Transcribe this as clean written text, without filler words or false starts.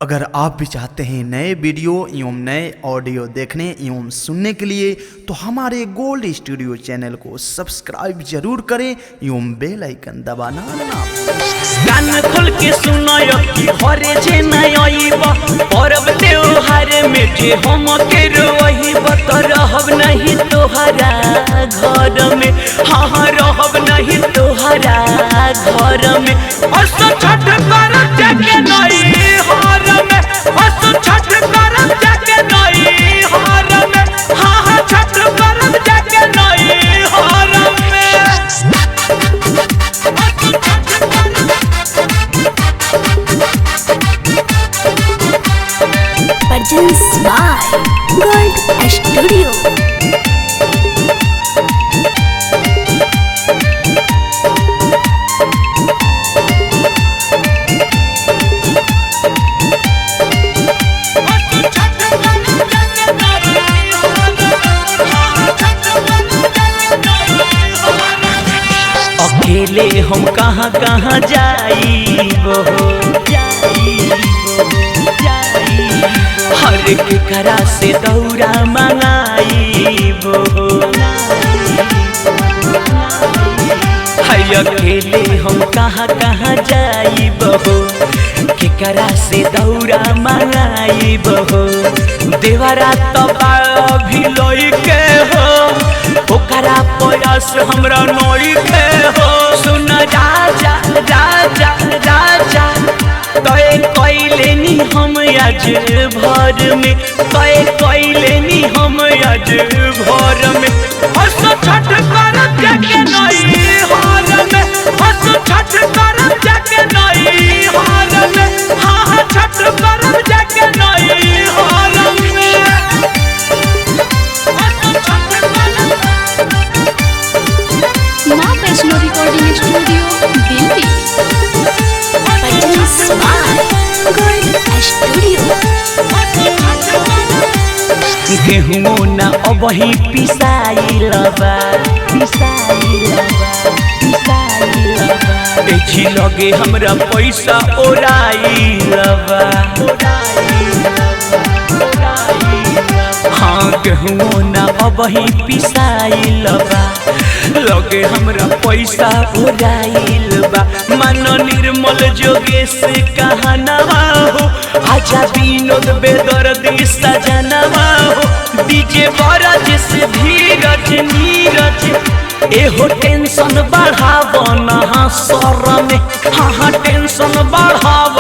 अगर आप भी चाहते हैं नए वीडियो एवं नए ऑडियो देखने एवं सुनने के लिए तो हमारे गोल्ड स्टूडियो चैनल को सब्सक्राइब जरूर करें एवं बेल आइकन दबाना ना कान खोल के सुनायो कि हरे जे नयब परब त्योहार में जे हम के रोइब तो रहब नहीं तोहरा घर में। हाँ रहब नहीं तोहरा घर में। असो छठ करब जाके नहीं हर में। असो छठ करब जाके नहीं हर में। हाँ छठ करब जाके नहीं हर में। Produced by Gold Studio। अकेले हम कहाँ कहाँ जाइबो हर के करा से दौरा मंगाइबो। हाय अकेले हम कहाँ कहाँ जाइबो के करा से दौरा मंगाइबो। देवरा तबा भी लोई के हो ओकरा प्रयास हमरा नई के हो। सुन राजा राजा राजा तय कैलेनी हम आज भर में। तय कैलेनी हम आज भर में। हस छठ करब जाके नहीं हार में। हस छठ करब जाके नहीं हार में। हाँ छठ करब जाके नहीं हार में। माँ Vaishno recording studio Delhi. Produced by Gold Studio। गेहूं ना अबही पिसाइलबा देखी लगे हमरा पैसा ओराइलबा। हाँ गेहूं ना अबही पिसाइलबा लगे हमरा पैसा ओराइलबा। मानो निर्मल जोगेश कहनवा हो आजा विनोद बेदर्दी सजनवा हो। डीजे बरज से धीरज नीरज एहो टेंशन बढ़ाव ना सर में। हाँ टेंशन बढ़ाव